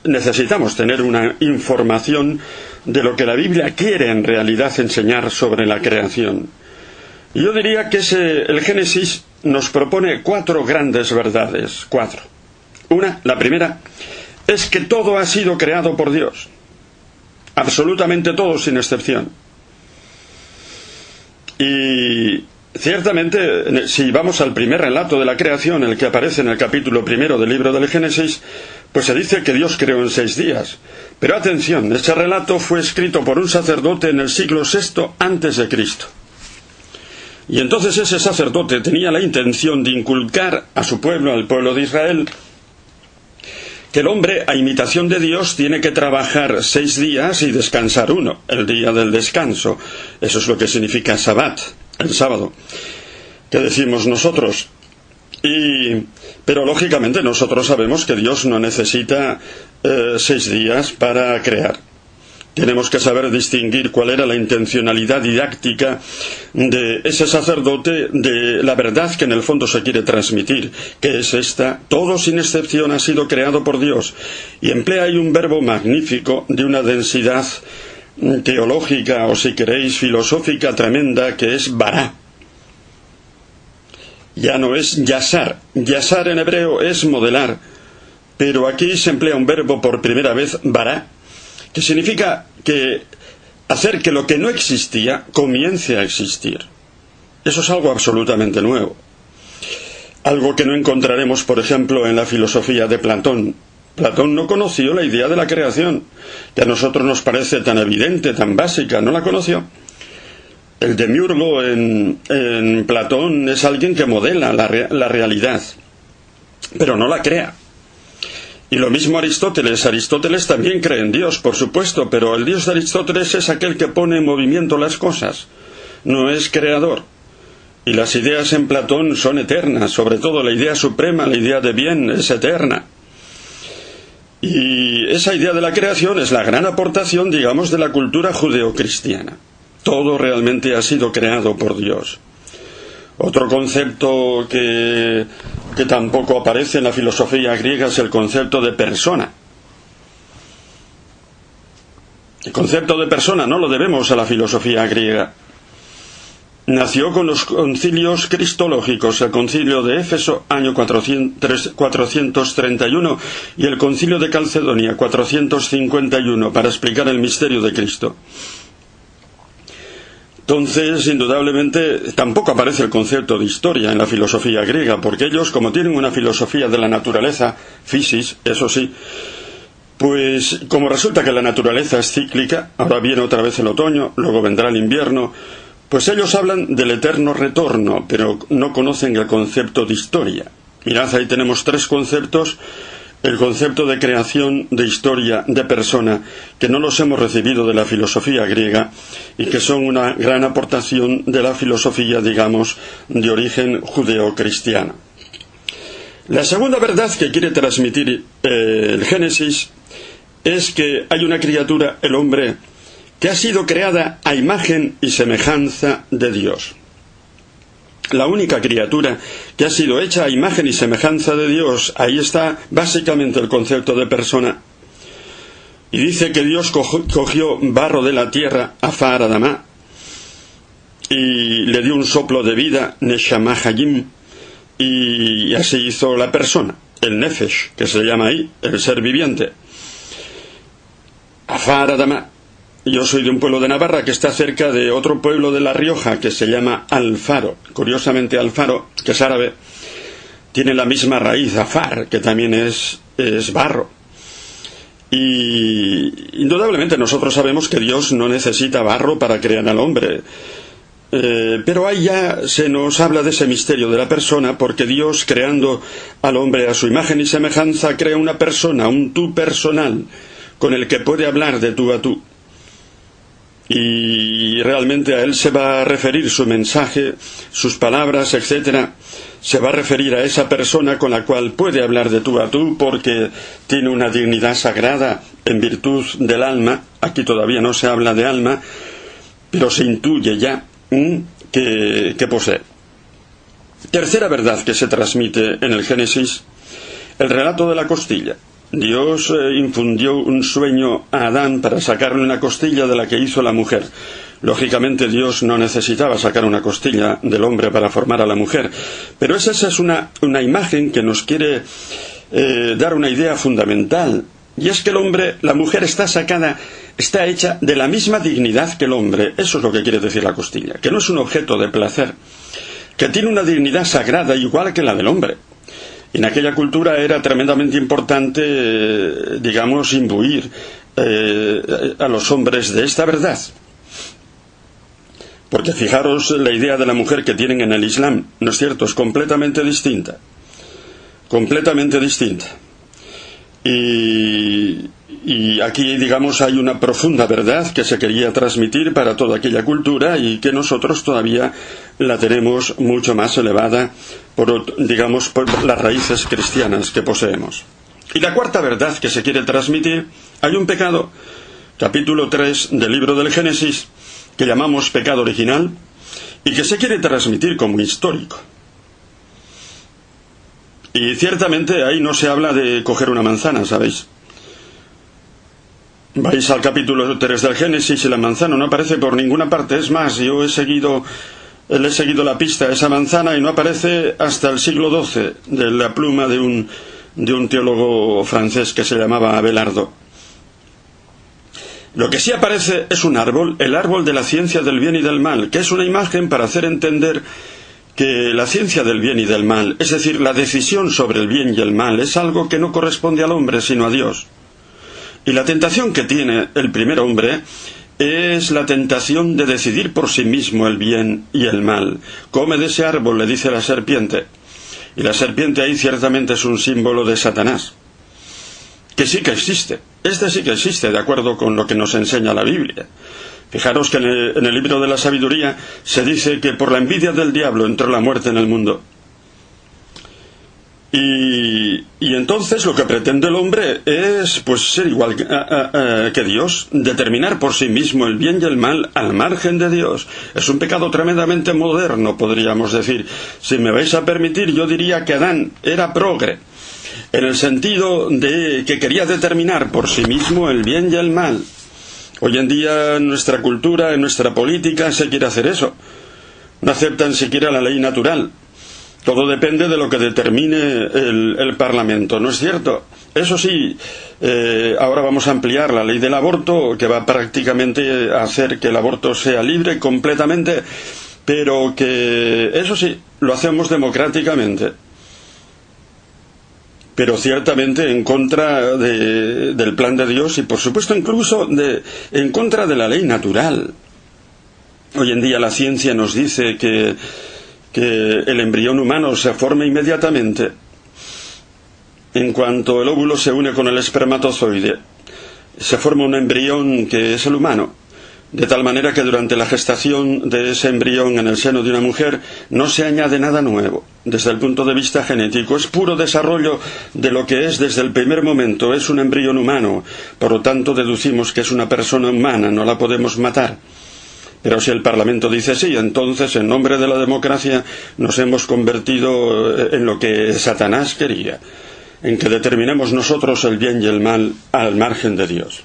necesitamos tener una información de lo que la Biblia quiere en realidad enseñar sobre la creación. Yo diría que el Génesis nos propone 4 grandes verdades. 4. La primera, es que todo ha sido creado por Dios. Absolutamente todo, sin excepción. Y ciertamente, si vamos al primer relato de la creación, el que aparece en el capítulo 1 del libro del Génesis, pues se dice que Dios creó en 6 días. Pero atención, ese relato fue escrito por un sacerdote en el siglo VI antes de Cristo. Y entonces ese sacerdote tenía la intención de inculcar a su pueblo, al pueblo de Israel, que el hombre, a imitación de Dios, tiene que trabajar 6 días y descansar 1, el día del descanso. Eso es lo que significa Sabbat, el sábado, que decimos nosotros. Pero lógicamente nosotros sabemos que Dios no necesita 6 días para crear. Tenemos que saber distinguir cuál era la intencionalidad didáctica de ese sacerdote, de la verdad que en el fondo se quiere transmitir, que es esta: todo sin excepción ha sido creado por Dios. Y emplea ahí un verbo magnífico de una densidad teológica, o si queréis filosófica tremenda, que es bará. Ya no es yasar. Yasar en hebreo es modelar, pero aquí se emplea un verbo por primera vez, bará, que significa que hacer que lo que no existía comience a existir. Eso es algo absolutamente nuevo. Algo que no encontraremos, por ejemplo, en la filosofía de Platón. Platón no conoció la idea de la creación, que a nosotros nos parece tan evidente, tan básica. No la conoció. El demiurgo en Platón es alguien que modela la realidad, pero no la crea. Y lo mismo Aristóteles. Aristóteles también cree en Dios, por supuesto, pero el Dios de Aristóteles es aquel que pone en movimiento las cosas, no es creador. Y las ideas en Platón son eternas, sobre todo la idea suprema, la idea de bien, es eterna. Y esa idea de la creación es la gran aportación, digamos, de la cultura judeocristiana. Todo realmente ha sido creado por Dios. Otro concepto que tampoco aparece en la filosofía griega es el concepto de persona. El concepto de persona no lo debemos a la filosofía griega. Nació con los concilios cristológicos, el concilio de Éfeso, año 431, y el concilio de Calcedonia, 451, para explicar el misterio de Cristo. Entonces, indudablemente, tampoco aparece el concepto de historia en la filosofía griega, porque ellos, como tienen una filosofía de la naturaleza, physis, eso sí, pues como resulta que la naturaleza es cíclica, ahora viene otra vez el otoño, luego vendrá el invierno, pues ellos hablan del eterno retorno, pero no conocen el concepto de historia. Mirad, ahí tenemos 3 conceptos. El concepto de creación, de historia, de persona, que no los hemos recibido de la filosofía griega y que son una gran aportación de la filosofía, digamos, de origen judeocristiano. La segunda verdad que quiere transmitir el Génesis es que hay una criatura, el hombre, que ha sido creada a imagen y semejanza de Dios. La única criatura que ha sido hecha a imagen y semejanza de Dios. Ahí está básicamente el concepto de persona. Y dice que Dios cogió barro de la tierra, Afar Adamá, y le dio un soplo de vida, Neshama Hayim, y así hizo la persona, el Nefesh, que se llama ahí, el ser viviente. Afar Adamá. Yo soy de un pueblo de Navarra que está cerca de otro pueblo de La Rioja que se llama Alfaro. Curiosamente, Alfaro, que es árabe, tiene la misma raíz, Afar, que también es barro. Y indudablemente nosotros sabemos que Dios no necesita barro para crear al hombre. Pero ahí ya se nos habla de ese misterio de la persona, porque Dios, creando al hombre a su imagen y semejanza, crea una persona, un tú personal, con el que puede hablar de tú a tú. Y realmente a él se va a referir su mensaje, sus palabras, etcétera. Se va a referir a esa persona con la cual puede hablar de tú a tú, porque tiene una dignidad sagrada en virtud del alma. Aquí todavía no se habla de alma, pero se intuye ya que posee. Tercera verdad que se transmite en el Génesis El relato de la costilla. Dios infundió un sueño a Adán para sacarle una costilla de la que hizo la mujer. Lógicamente Dios no necesitaba sacar una costilla del hombre para formar a la mujer, pero esa es una imagen que nos quiere dar una idea fundamental, y es que la mujer está hecha de la misma dignidad que el hombre. Eso es lo que quiere decir la costilla, que no es un objeto de placer, que tiene una dignidad sagrada igual que la del hombre. En aquella cultura era tremendamente importante, digamos, imbuir a los hombres de esta verdad. Porque fijaros la idea de la mujer que tienen en el Islam, ¿no es cierto? Es completamente distinta. Completamente distinta. Y aquí, digamos, hay una profunda verdad que se quería transmitir para toda aquella cultura y que nosotros todavía la tenemos mucho más elevada por las raíces cristianas que poseemos. Y la cuarta verdad que se quiere transmitir, hay un pecado, capítulo 3 del libro del Génesis, que llamamos pecado original, y que se quiere transmitir como histórico. Y ciertamente ahí no se habla de coger una manzana, ¿sabéis? Vais al capítulo 3 del Génesis y la manzana no aparece por ninguna parte. Es más, yo le he seguido la pista a esa manzana y no aparece hasta el siglo XII, de la pluma de un teólogo francés que se llamaba Abelardo. Lo que sí aparece es un árbol, el árbol de la ciencia del bien y del mal, que es una imagen para hacer entender que la ciencia del bien y del mal, es decir, la decisión sobre el bien y el mal, es algo que no corresponde al hombre sino a Dios. Y la tentación que tiene el primer hombre es la tentación de decidir por sí mismo el bien y el mal. Come de ese árbol, le dice la serpiente. Y la serpiente ahí ciertamente es un símbolo de Satanás, que sí que existe. Este sí que existe, de acuerdo con lo que nos enseña la Biblia. Fijaros que en el libro de la sabiduría se dice que por la envidia del diablo entró la muerte en el mundo. Y entonces lo que pretende el hombre es ser igual que Dios, determinar por sí mismo el bien y el mal al margen de Dios. Es un pecado tremendamente moderno, podríamos decir. Si me vais a permitir, yo diría que Adán era progre, en el sentido de que quería determinar por sí mismo el bien y el mal. Hoy en día en nuestra cultura, en nuestra política, se quiere hacer eso. No aceptan siquiera la ley natural. Todo depende de lo que determine el Parlamento, ¿no es cierto? Eso sí, ahora vamos a ampliar la ley del aborto, que va prácticamente a hacer que el aborto sea libre completamente, pero que, eso sí, lo hacemos democráticamente. Pero ciertamente en contra del plan de Dios y, por supuesto, incluso en contra de la ley natural. Hoy en día la ciencia nos dice que el embrión humano se forma inmediatamente en cuanto el óvulo se une con el espermatozoide. Se forma un embrión que es el humano, de tal manera que durante la gestación de ese embrión en el seno de una mujer no se añade nada nuevo. Desde el punto de vista genético es puro desarrollo de lo que es desde el primer momento. Es un embrión humano, por lo tanto deducimos que es una persona humana, no la podemos matar. Pero si el Parlamento dice sí, entonces en nombre de la democracia nos hemos convertido en lo que Satanás quería, en que determinemos nosotros el bien y el mal al margen de Dios.